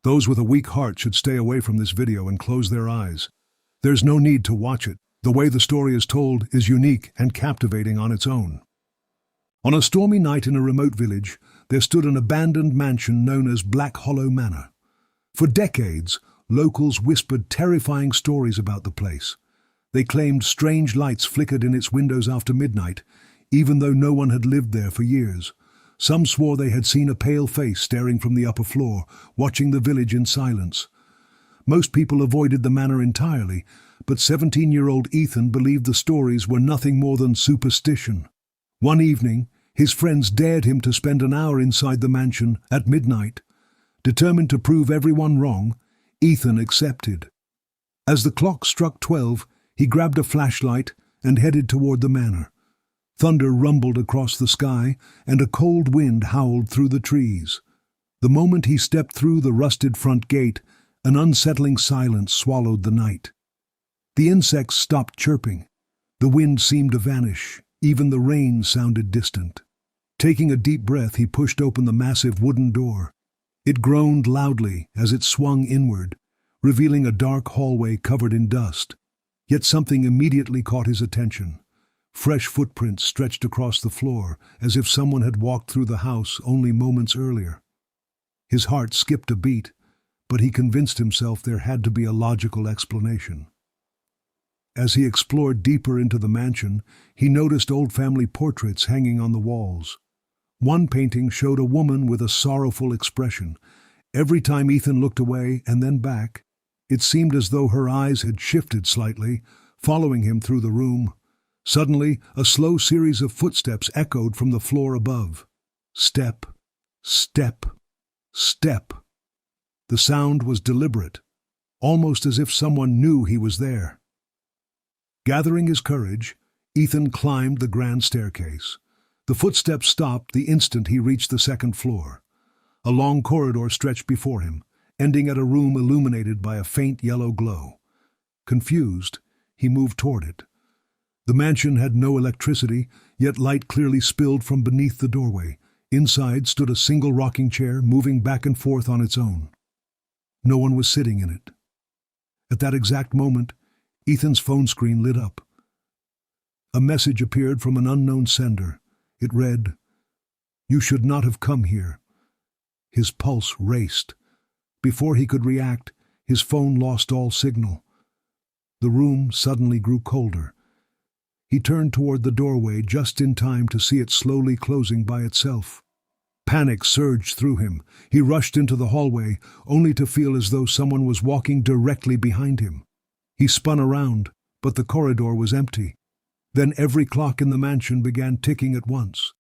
Those with a weak heart should stay away from this video and close their eyes. There's no need to watch it. The way the story is told is unique and captivating on its own. On a stormy night in a remote village, there stood an abandoned mansion known as Black Hollow Manor. For decades, locals whispered terrifying stories about the place. They claimed strange lights flickered in its windows after midnight, even though no one had lived there for years. Some swore they had seen a pale face staring from the upper floor, watching the village in silence. Most people avoided the manor entirely, but 17-year-old Ethan believed the stories were nothing more than superstition. One evening, his friends dared him to spend an hour inside the mansion at midnight. Determined to prove everyone wrong, Ethan accepted. As the clock struck 12, he grabbed a flashlight and headed toward the manor. Thunder rumbled across the sky, and a cold wind howled through the trees. The moment he stepped through the rusted front gate, an unsettling silence swallowed the night. The insects stopped chirping. The wind seemed to vanish. Even the rain sounded distant. Taking a deep breath, he pushed open the massive wooden door. It groaned loudly as it swung inward, revealing a dark hallway covered in dust. Yet something immediately caught his attention. Fresh footprints stretched across the floor, as if someone had walked through the house only moments earlier. His heart skipped a beat, but he convinced himself there had to be a logical explanation. As he explored deeper into the mansion, he noticed old family portraits hanging on the walls. One painting showed a woman with a sorrowful expression. Every time Ethan looked away and then back, it seemed as though her eyes had shifted slightly, following him through the room. Suddenly, a slow series of footsteps echoed from the floor above. Step, step, step. The sound was deliberate, almost as if someone knew he was there. Gathering his courage, Ethan climbed the grand staircase. The footsteps stopped the instant he reached the second floor. A long corridor stretched before him, ending at a room illuminated by a faint yellow glow. Confused, he moved toward it. The mansion had no electricity, yet light clearly spilled from beneath the doorway. Inside stood a single rocking chair, moving back and forth on its own. No one was sitting in it. At that exact moment, Ethan's phone screen lit up. A message appeared from an unknown sender. It read, "You should not have come here." His pulse raced. Before he could react, his phone lost all signal. The room suddenly grew colder. He turned toward the doorway just in time to see it slowly closing by itself. Panic surged through him. He rushed into the hallway, only to feel as though someone was walking directly behind him. He spun around, but the corridor was empty. Then every clock in the mansion began ticking at once.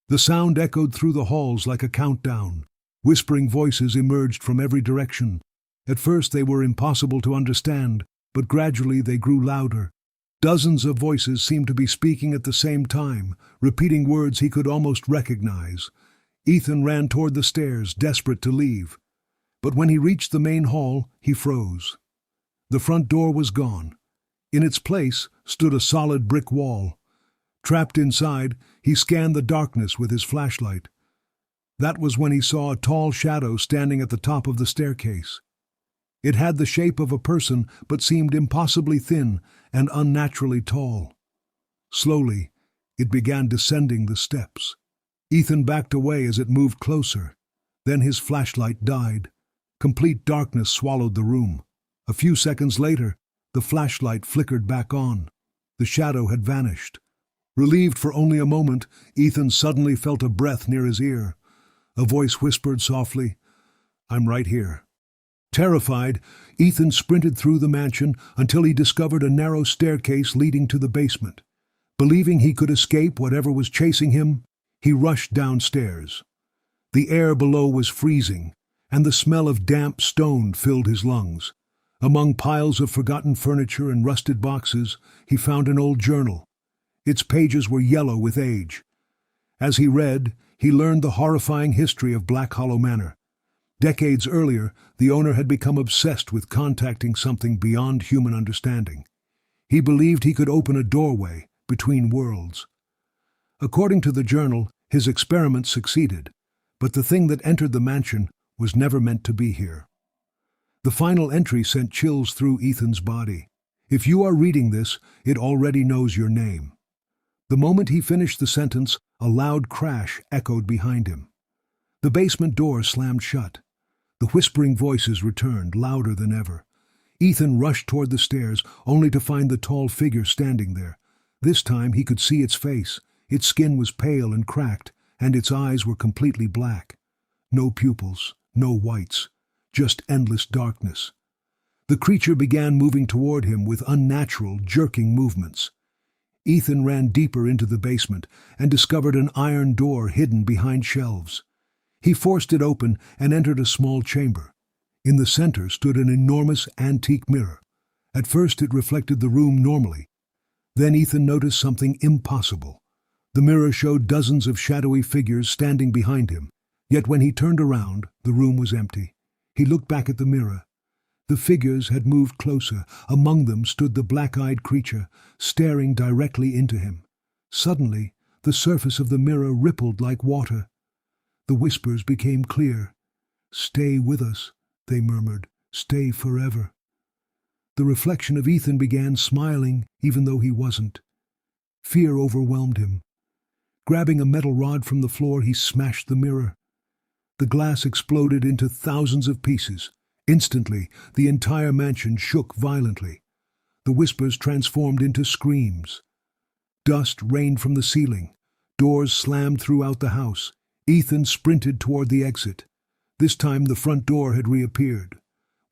The sound echoed through the halls like a countdown. Whispering voices emerged from every direction. At first they were impossible to understand, but gradually they grew louder. Dozens of voices seemed to be speaking at the same time, repeating words he could almost recognize. Ethan ran toward the stairs, desperate to leave. But when he reached the main hall, he froze. The front door was gone. In its place stood a solid brick wall. Trapped inside, he scanned the darkness with his flashlight. That was when he saw a tall shadow standing at the top of the staircase. It had the shape of a person, but seemed impossibly thin and unnaturally tall. Slowly, it began descending the steps. Ethan backed away as it moved closer. Then his flashlight died. Complete darkness swallowed the room. A few seconds later, the flashlight flickered back on. The shadow had vanished. Relieved for only a moment, Ethan suddenly felt a breath near his ear. A voice whispered softly, "I'm right here." Terrified, Ethan sprinted through the mansion until he discovered a narrow staircase leading to the basement. Believing he could escape whatever was chasing him, he rushed downstairs. The air below was freezing, and the smell of damp stone filled his lungs. Among piles of forgotten furniture and rusted boxes, he found an old journal. Its pages were yellow with age. As he read, he learned the horrifying history of Black Hollow Manor. Decades earlier, the owner had become obsessed with contacting something beyond human understanding. He believed he could open a doorway between worlds. According to the journal, his experiment succeeded, but the thing that entered the mansion was never meant to be here. The final entry sent chills through Ethan's body. If you are reading this, it already knows your name. The moment he finished the sentence, a loud crash echoed behind him. The basement door slammed shut. The whispering voices returned, louder than ever. Ethan rushed toward the stairs, only to find the tall figure standing there. This time he could see its face. Its skin was pale and cracked, and its eyes were completely black. No pupils, no whites, just endless darkness. The creature began moving toward him with unnatural, jerking movements. Ethan ran deeper into the basement and discovered an iron door hidden behind shelves. He forced it open and entered a small chamber. In the center stood an enormous antique mirror. At first it reflected the room normally. Then Ethan noticed something impossible. The mirror showed dozens of shadowy figures standing behind him. Yet when he turned around, the room was empty. He looked back at the mirror. The figures had moved closer. Among them stood the black-eyed creature, staring directly into him. Suddenly, the surface of the mirror rippled like water. The whispers became clear. "Stay with us," they murmured. "Stay forever." The reflection of Ethan began smiling, even though he wasn't. Fear overwhelmed him. Grabbing a metal rod from the floor, he smashed the mirror. The glass exploded into thousands of pieces. Instantly, the entire mansion shook violently. The whispers transformed into screams. Dust rained from the ceiling. Doors slammed throughout the house. Ethan sprinted toward the exit. This time the front door had reappeared.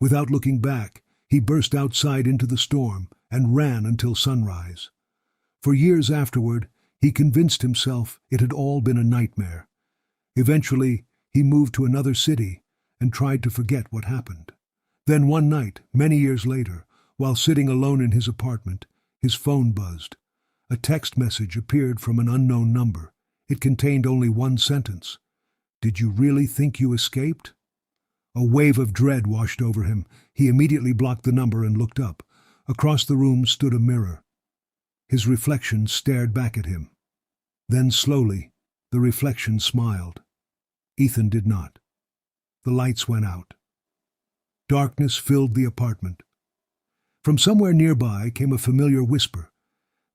Without looking back, he burst outside into the storm and ran until sunrise. For years afterward, he convinced himself it had all been a nightmare. Eventually, he moved to another city and tried to forget what happened. Then one night, many years later, while sitting alone in his apartment, his phone buzzed. A text message appeared from an unknown number. It contained only one sentence. "Did you really think you escaped?" A wave of dread washed over him. He immediately blocked the number and looked up. Across the room stood a mirror. His reflection stared back at him. Then slowly, the reflection smiled. Ethan did not. The lights went out. Darkness filled the apartment. From somewhere nearby came a familiar whisper,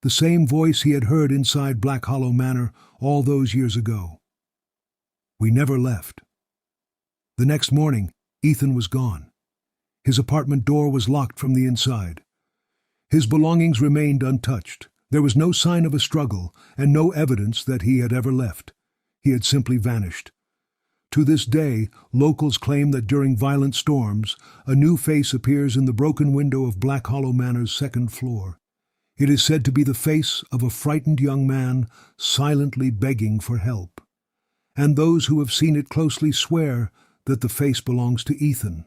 the same voice he had heard inside Black Hollow Manor all those years ago. "We never left." The next morning, Ethan was gone. His apartment door was locked from the inside. His belongings remained untouched. There was no sign of a struggle and no evidence that he had ever left. He had simply vanished. To this day, locals claim that during violent storms, a new face appears in the broken window of Black Hollow Manor's second floor. It is said to be the face of a frightened young man silently begging for help. And those who have seen it closely swear that the face belongs to Ethan.